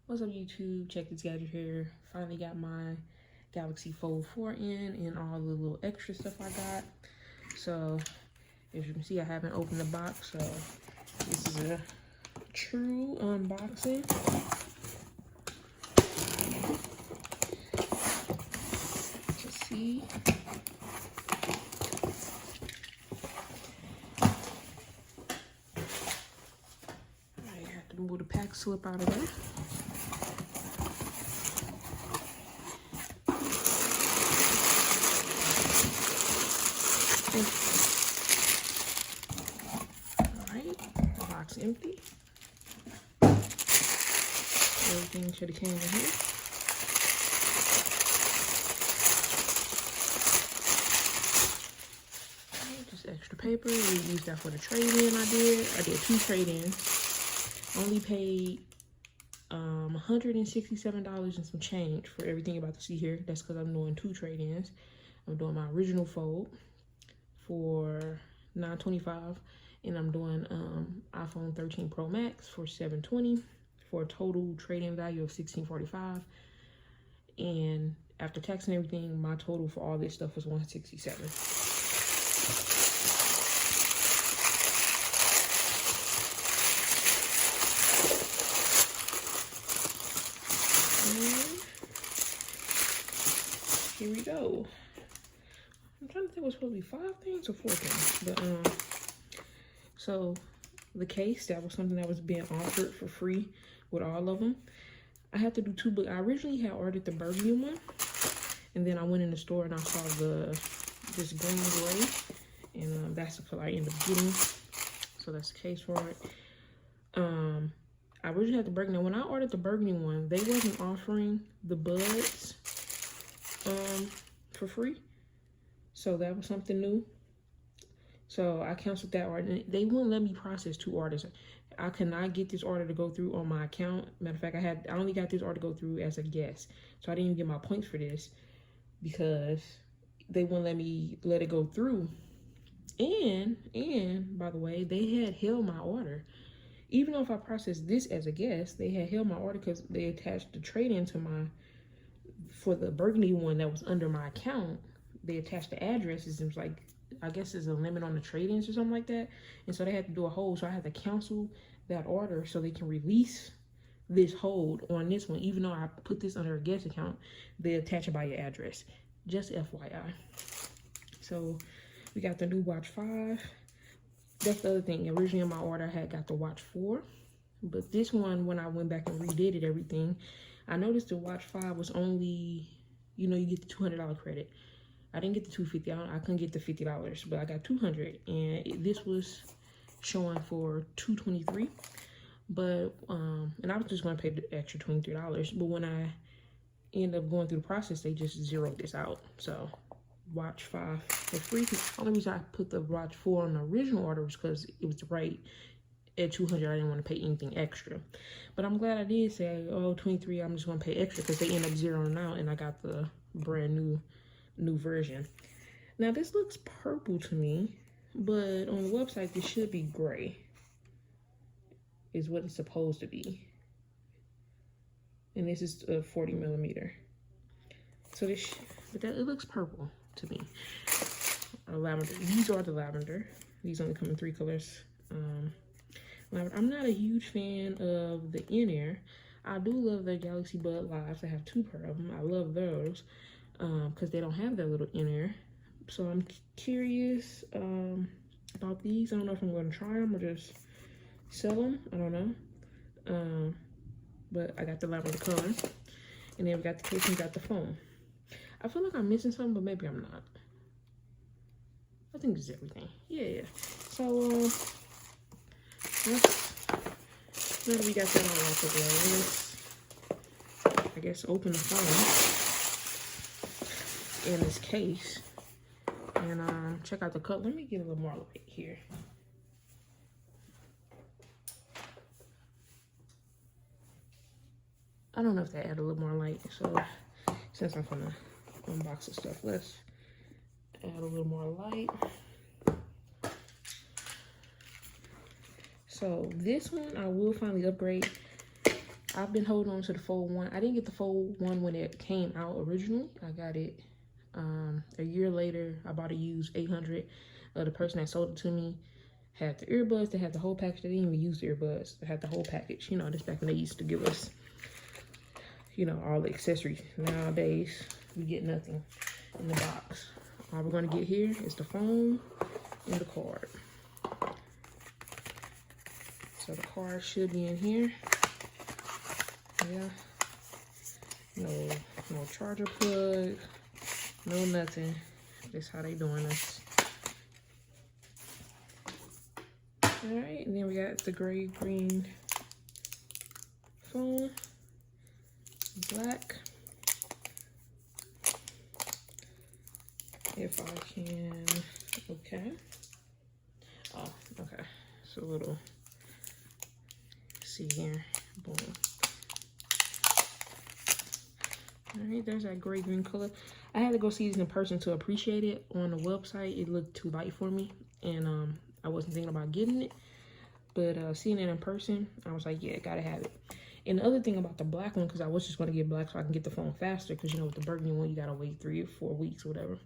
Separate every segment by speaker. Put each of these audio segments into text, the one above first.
Speaker 1: What's up, YouTube? Check this gadget here. Finally got my Galaxy Fold 4 in and all the little extra stuff I got. So as you can see, I haven't opened the box, so this is a true unboxing. Let's see. I have to move the pack slip out of there. Alright, the box empty. Everything should have came in here. Just extra paper. We used that for the trade-in I did 2 trade-ins. Only paid $167 and some change for everything you're about to see here. That's because I'm doing 2 trade-ins. I'm doing my original Fold for $925, and I'm doing iPhone 13 Pro Max for $720 for a total trade-in value of $1,645. And after tax and everything, my total for all this stuff was $167. Here we go. I'm trying to think what's supposed to be 5 things or 4 things, but so the case, that was something that was being offered for free with all of them. I had to do 2, but I originally had ordered the burgundy one, and then I went in the store and I saw this green gray, and that's the color I ended up getting. So that's the case for it. I originally had the burgundy. When I ordered the burgundy one, they wasn't offering the buds for free, so that was something new. So I canceled that order. They wouldn't let me process 2 orders. I cannot get this order to go through on my account. Matter of fact, I only got this order to go through as a guest, so I didn't even get my points for this because they wouldn't let it go through. And by the way, they had held my order. Even though if I processed this as a guest, they had held my order because they attached the trade-in to for the burgundy one that was under my account. They attached the addresses, and it was like, I guess there's a limit on the trade-ins or something like that. And so they had to do a hold. So I had to cancel that order so they can release this hold on this one. Even though I put this under a guest account, they attach it by your address. Just FYI. So we got the new Watch 5. That's the other thing. Originally in my order, I had got the Watch 4. But this one, when I went back and redid it, everything, I noticed the Watch 5 was only, you get the $200 credit. I didn't get the $250. I couldn't get the $50, but I got $200, and this was showing for $223. But and I was just gonna pay the extra $23. But when I ended up going through the process, they just zeroed this out. So Watch 5 for free. The only reason I put the Watch 4 on the original order was because it was right at $200. I didn't want to pay anything extra. But I'm glad I did say, oh, $23, I'm just gonna pay extra, because they end up zeroing out, and I got the brand new version. Now this looks purple to me, but on the website this should be gray, is what it's supposed to be. And this is a 40 millimeter. So it looks purple to me. Lavender. These are the lavender. These only come in 3 colors. I'm not a huge fan of the in-ear. I do love the Galaxy Bud Lives. I have 2 pair of them. I love those because they don't have that little in-ear. So I'm curious about these. I don't know if I'm going to try them or just sell them. I don't know. But I got the lavender color. And then we got the case and we got the foam. I feel like I'm missing something, but maybe I'm not. I think this is everything. Yeah. So now that we got that all out the way, let's, I guess, open the phone in this case and check out the color. Let me get a little more light here. I don't know if they add a little more light, so since I'm gonna unbox the stuff, let's add a little more light. So this one I will finally upgrade. I've been holding on to the Fold 1. I didn't get the Fold 1 when it came out originally. I got it a year later. I bought a used 800. The person that sold it to me had the earbuds. They had the whole package. They didn't even use the earbuds. They had the whole package. You know, this back when they used to give us, you know, all the accessories. Nowadays, we get nothing in the box. All we're going to get here is the phone and the card. So the card should be in here. Yeah. No charger plug. No nothing. That's how they doing us. Alright, and then we got the gray green phone. Black. If I can, okay. Oh, okay. So a little, see here, boom. All right, there's that gray green color. I had to go see these in person to appreciate it. On the website, it looked too light for me, and I wasn't thinking about getting it. But seeing it in person, I was like, yeah, gotta have it. And the other thing about the black one, because I was just gonna get black so I can get the phone faster, because you know with the burgundy one, you gotta wait 3 or 4 weeks or whatever.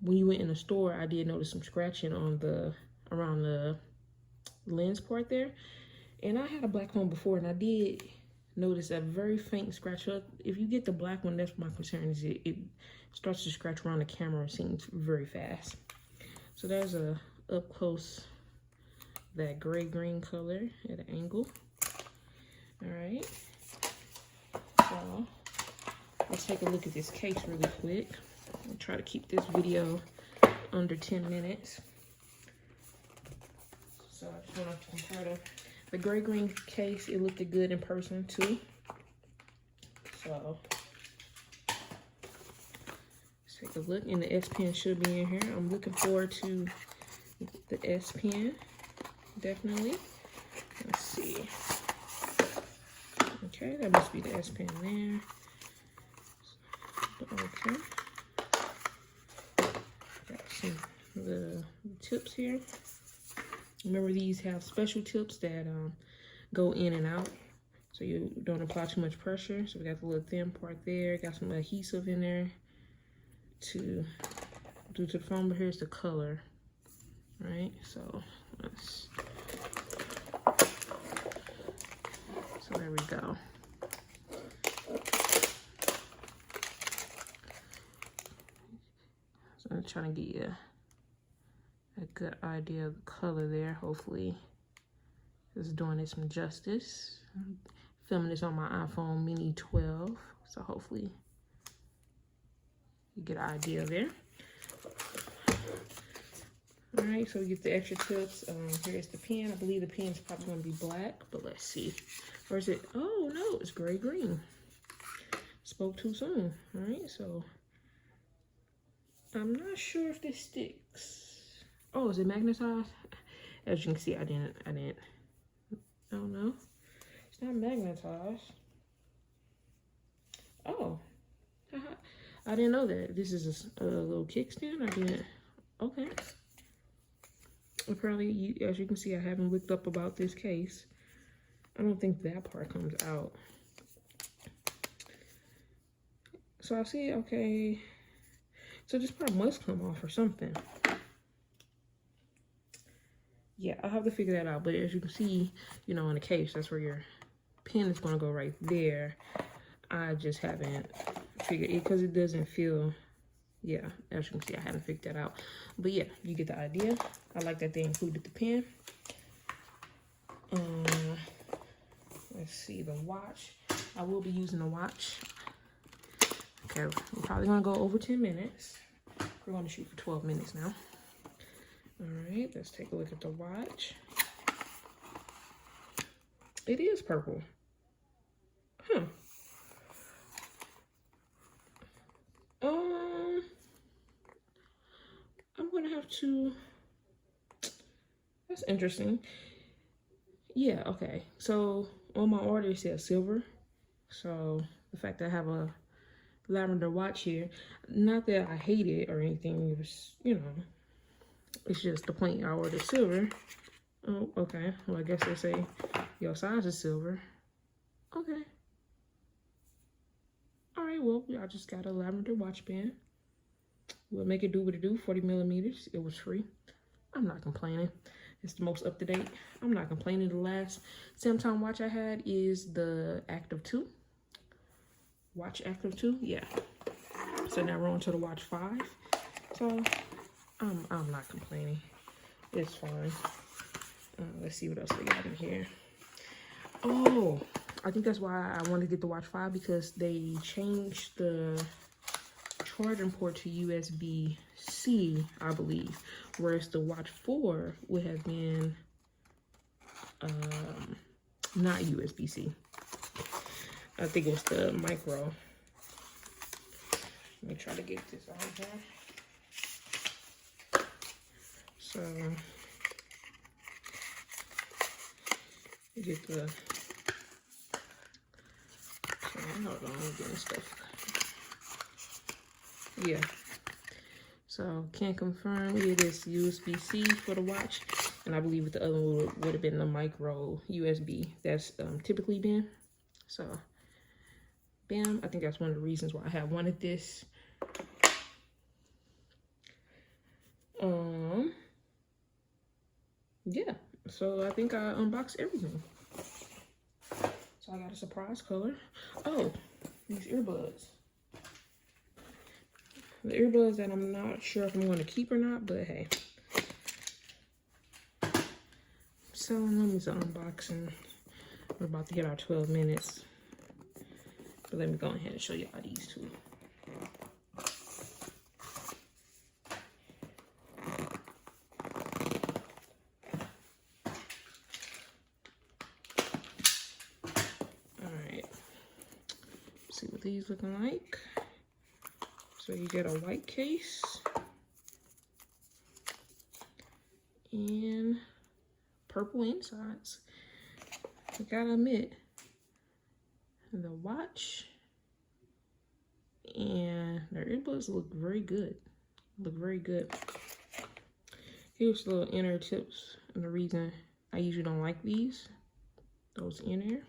Speaker 1: When you went in the store, I did notice some scratching on around the lens part there. And I had a black phone before, and I did notice a very faint scratch up. If you get the black one, that's my concern, is it starts to scratch around the camera. It seems very fast. So there's a up close, that gray green color at an angle. All right. So let's take a look at this case really quick. I'll try to keep this video under 10 minutes. So I just want to compare the gray green case. It looked good in person too. So let's take a look. And the S Pen should be in here. I'm looking forward to the S Pen, definitely. Let's see. Okay, that must be the S Pen there. Okay. Got some the tips here. Remember, these have special tips that go in and out, so you don't apply too much pressure. So we got the little thin part there. Got some adhesive in there to do to the phone. But here's the color, right? So there we go. So I'm trying to get you a good idea of the color there. Hopefully this is doing it some justice. I'm filming this on my iPhone mini 12, so hopefully you get an idea there. All right, so we get the extra tips. Here's the pen. I believe the pen's probably going to be black, but let's see. Or is it? Oh no, it's gray green. Spoke too soon. All right, so I'm not sure if this sticks. Oh, is it magnetized? As you can see, I didn't. Oh no, it's not magnetized. Oh, I didn't know that. This is a little kickstand. I didn't. Okay. Apparently, as you can see, I haven't looked up about this case. I don't think that part comes out. So I see, okay. So this part must come off or something. Yeah, I'll have to figure that out. But as you can see, you know, in the case, that's where your pen is going to go right there. I just haven't figured it because it doesn't feel, yeah, as you can see, I haven't figured that out. But yeah, you get the idea. I like that they included the pen. Let's see, the watch. I will be using the watch. Okay, we're probably going to go over 10 minutes. We're going to shoot for 12 minutes now. All right, let's take a look at the watch. It is purple. Huh. I'm gonna have to, that's interesting. Yeah, okay. So on my order it says silver. So the fact that I have a lavender watch here, not that I hate it or anything, it was, you know, it's just the point I ordered silver. Oh, okay. Well, I guess they say your size is silver. Okay. All right, well, I just got a lavender watch band. We'll make it do what it do, 40 millimeters. It was free. I'm not complaining. It's the most up-to-date. I'm not complaining. The last Samsung watch I had is the Active 2. Watch Active 2, yeah. So now we're on to the Watch 5. So I'm not complaining. It's fine. Let's see what else they got in here. Oh, I think that's why I wanted to get the Watch 5, because they changed the charging port to USB-C, I believe, whereas the Watch 4 would have been not USB-C. I think it was the micro. Let me try to get this out here. So you get the, hold on, I'm getting stuff. Yeah. So can't confirm it is USB-C for the watch, and I believe the other one would have been the micro USB that's typically been. So bam, I think that's one of the reasons why I have wanted this. Yeah, so I think I unboxed everything. So I got a surprise color. Oh, these earbuds. The earbuds that I'm not sure if I'm going to keep or not, but hey. So let me do unboxing. We're about to hit our 12 minutes. But let me go ahead and show y'all these two. Alright. See what these looking like. So you get a white case. And purple insides. I gotta admit, the watch and their earbuds look very good. Look very good. Here's the little inner tips, and the reason I usually don't like these. Those in there.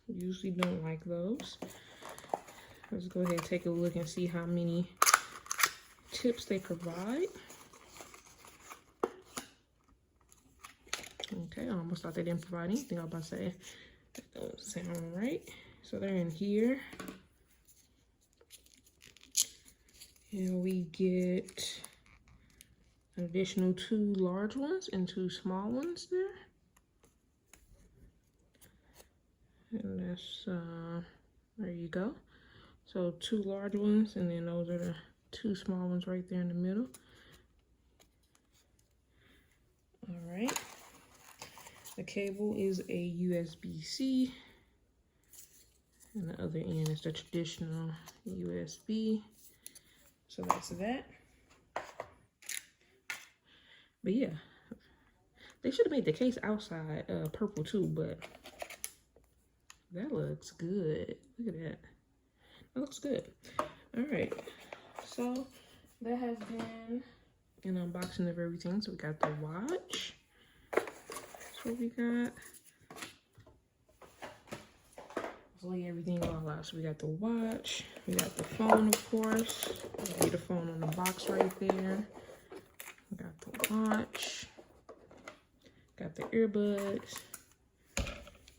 Speaker 1: Usually don't like those. Let's go ahead and take a look and see how many tips they provide. Okay, I almost thought they didn't provide anything. I was about to say, that don't sound right. So they're in here. And we get an additional 2 large ones and 2 small ones there. And that's, there you go. So 2 large ones, and then those are the 2 small ones right there in the middle. All right. The cable is a USB-C, and the other end is the traditional USB. So that's that. But yeah, they should have made the case outside purple too, but that looks good. Look at that. That looks good. All right. So that has been an unboxing of everything. So we got the watch. That's what we got. Let's lay everything all out. So we got the watch. We got the phone, of course. See the phone on the box right there. We got the watch. Got the earbuds.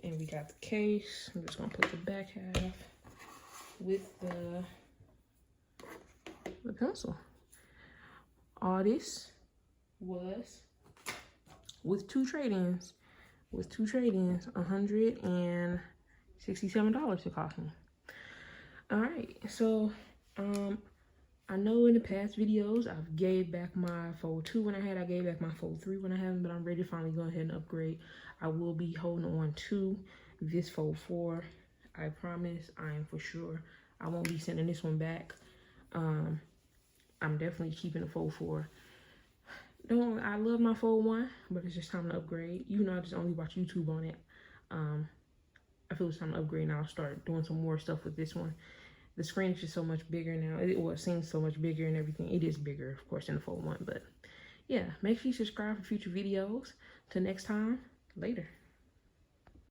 Speaker 1: And we got the case. I'm just gonna put the back half with the pencil. All this was with 2 trade-ins. With 2 trade-ins, $167 it cost me. All right, so I know in the past videos I've gave back my Fold 2 when I had, I gave back my Fold 3 when I haven't, but I'm ready to finally go ahead and upgrade. I will be holding on to this Fold 4. I promise, I am for sure. I won't be sending this one back. I'm definitely keeping the Fold 4. I love my Fold 1, but it's just time to upgrade. Even though I just only watch YouTube on it, I feel it's time to upgrade, and I'll start doing some more stuff with this one. The screen is just so much bigger now. It seems so much bigger and everything. It is bigger, of course, than the Fold 1, but yeah, make sure you subscribe for future videos. Till next time, later.